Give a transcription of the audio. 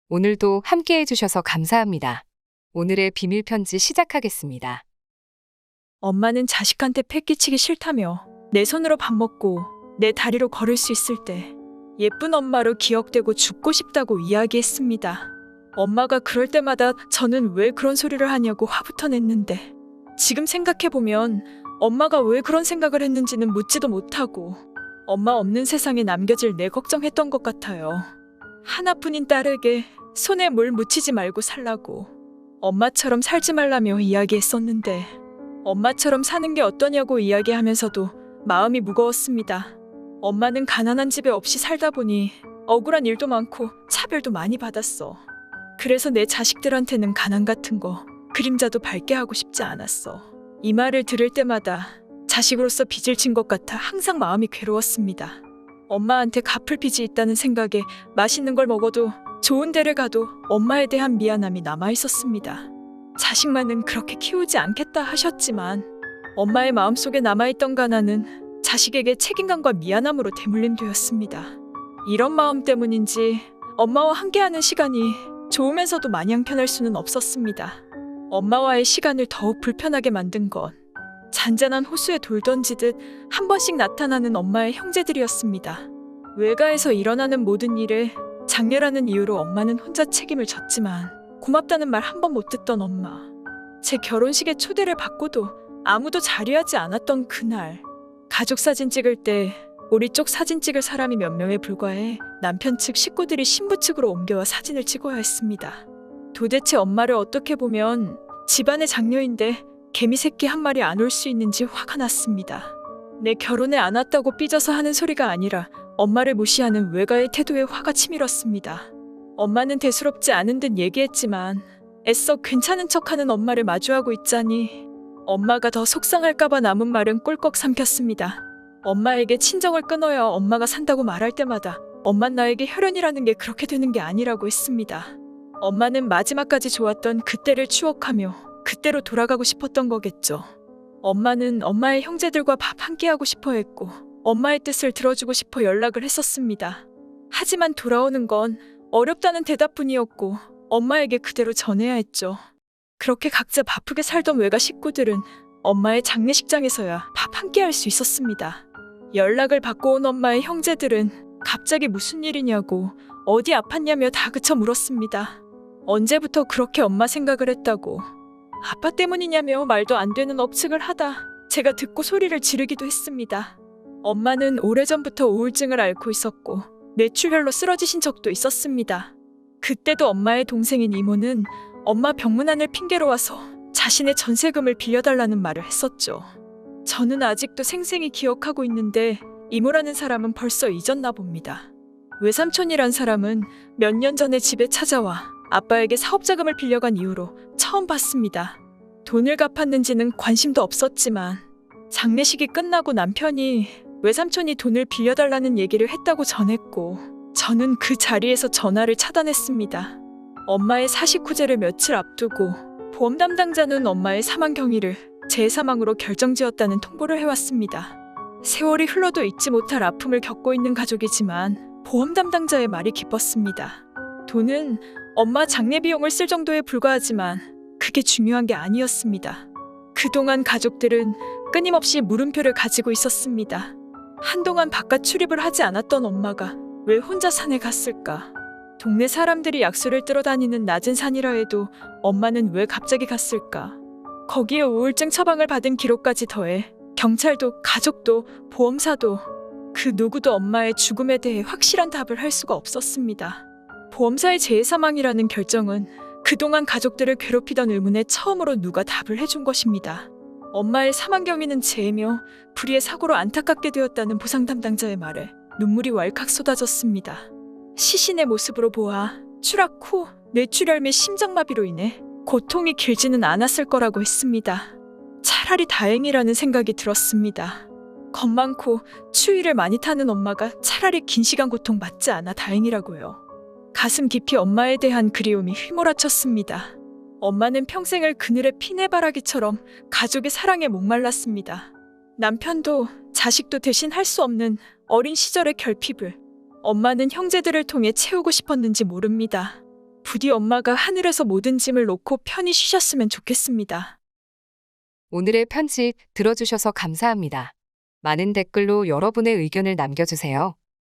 오늘도 함께 해주셔서 감사합니다. 오늘의 비밀 편지 시작하겠습니다. 엄마는 자식한테 패 끼치기 싫다며 내 손으로 밥 먹고 내 다리로 걸을 수 있을 때 예쁜 엄마로 기억되고 죽고 싶다고 이야기했습니다. 엄마가 그럴 때마다 저는 왜 그런 소리를 하냐고 화부터 냈는데 지금 생각해보면 엄마가 왜 그런 생각을 했는지는 묻지도 못하고 엄마 없는 세상에 남겨질 내 걱정했던 것 같아요. 하나뿐인 딸에게 손에 물 묻히지 말고 살라고 엄마처럼 살지 말라며 이야기했었는데 엄마처럼 사는 게 어떠냐고 이야기하면서도 마음이 무거웠습니다. 엄마는 가난한 집에 없이 살다 보니 억울한 일도 많고 차별도 많이 받았어. 그래서 내 자식들한테는 가난 같은 거 그림자도 밝게 하고 싶지 않았어. 이 말을 들을 때마다 자식으로서 빚을 진 것 같아 항상 마음이 괴로웠습니다. 엄마한테 갚을 빚이 있다는 생각에 맛있는 걸 먹어도 좋은 데를 가도 엄마에 대한 미안함이 남아있었습니다. 자식만은 그렇게 키우지 않겠다 하셨지만 엄마의 마음속에 남아있던 가난은 자식에게 책임감과 미안함으로 대물림되었습니다. 이런 마음 때문인지 엄마와 함께하는 시간이 좋으면서도 마냥 편할 수는 없었습니다. 엄마와의 시간을 더욱 불편하게 만든 건 잔잔한 호수에 돌 던지듯 한 번씩 나타나는 엄마의 형제들이었습니다. 외가에서 일어나는 모든 일에 장례라는 이유로 엄마는 혼자 책임을 졌지만 고맙다는 말 한 번 못 듣던 엄마. 제 결혼식에 초대를 받고도 아무도 자리하지 않았던 그날, 가족 사진 찍을 때 우리 쪽 사진 찍을 사람이 몇 명에 불과해 남편 측 식구들이 신부 측으로 옮겨와 사진을 찍어야 했습니다. 도대체 엄마를 어떻게 보면 집안의 장녀인데 개미 새끼 한 마리 안 올 수 있는지 화가 났습니다. 내 결혼에 안 왔다고 삐져서 하는 소리가 아니라 엄마를 무시하는 외가의 태도에 화가 치밀었습니다. 엄마는 대수롭지 않은 듯 얘기했지만 애써 괜찮은 척하는 엄마를 마주하고 있자니 엄마가 더 속상할까봐 남은 말은 꿀꺽 삼켰습니다. 엄마에게 친정을 끊어야 엄마가 산다고 말할 때마다 엄만 나에게 혈연이라는 게 그렇게 되는 게 아니라고 했습니다. 엄마는 마지막까지 좋았던 그때를 추억하며 그때로 돌아가고 싶었던 거겠죠. 엄마는 엄마의 형제들과 밥 함께 하고 싶어 했고 엄마의 뜻을 들어주고 싶어 연락을 했었습니다. 하지만 돌아오는 건 어렵다는 대답뿐이었고 엄마에게 그대로 전해야 했죠. 그렇게 각자 바쁘게 살던 외가 식구들은 엄마의 장례식장에서야 밥 함께 할 수 있었습니다. 연락을 받고 온 엄마의 형제들은 갑자기 무슨 일이냐고 어디 아팠냐며 다그쳐 물었습니다. 언제부터 그렇게 엄마 생각을 했다고 아빠 때문이냐며 말도 안 되는 억측을 하다 제가 듣고 소리를 지르기도 했습니다. 엄마는 오래전부터 우울증을 앓고 있었고 뇌출혈로 쓰러지신 적도 있었습니다. 그때도 엄마의 동생인 이모는 엄마 병문안을 핑계로 와서 자신의 전세금을 빌려달라는 말을 했었죠. 저는 아직도 생생히 기억하고 있는데 이모라는 사람은 벌써 잊었나 봅니다. 외삼촌이란 사람은 몇 년 전에 집에 찾아와 아빠에게 사업자금을 빌려간 이후로 처음 봤습니다. 돈을 갚았는지는 관심도 없었지만 장례식이 끝나고 남편이 외삼촌이 돈을 빌려달라는 얘기를 했다고 전했고 저는 그 자리에서 전화를 차단했습니다. 엄마의 사식 후제를 며칠 앞두고 보험 담당자는 엄마의 사망 경위를 재사망으로 결정지었다는 통보를 해왔습니다. 세월이 흘러도 잊지 못할 아픔을 겪고 있는 가족이지만 보험 담당자의 말이 기뻤습니다. 돈은 엄마 장례 비용을 쓸 정도에 불과하지만 그게 중요한 게 아니었습니다. 그동안 가족들은 끊임없이 물음표를 가지고 있었습니다. 한동안 바깥 출입을 하지 않았던 엄마가 왜 혼자 산에 갔을까? 동네 사람들이 약수를 뜨러 다니는 낮은 산이라 해도 엄마는 왜 갑자기 갔을까? 거기에 우울증 처방을 받은 기록까지 더해 경찰도 가족도 보험사도 그 누구도 엄마의 죽음에 대해 확실한 답을 할 수가 없었습니다. 보험사의 재해사망이라는 결정은 그동안 가족들을 괴롭히던 의문에 처음으로 누가 답을 해준 것입니다. 엄마의 사망 경위는 재해며 불의의 사고로 안타깝게 되었다는 보상 담당자의 말에 눈물이 왈칵 쏟아졌습니다. 시신의 모습으로 보아 추락 후 뇌출혈 및 심장마비로 인해 고통이 길지는 않았을 거라고 했습니다. 차라리 다행이라는 생각이 들었습니다. 겁 많고 추위를 많이 타는 엄마가 차라리 긴 시간 고통받지 않아 다행이라고요. 가슴 깊이 엄마에 대한 그리움이 휘몰아쳤습니다. 엄마는 평생을 그늘의 피내바라기처럼 가족의 사랑에 목말랐습니다. 남편도 자식도 대신 할 수 없는 어린 시절의 결핍을 엄마는 형제들을 통해 채우고 싶었는지 모릅니다. 부디 엄마가 하늘에서 모든 짐을 놓고 편히 쉬셨으면 좋겠습니다. 오늘의 편지 들어주셔서 감사합니다. 많은 댓글로 여러분의 의견을 남겨주세요.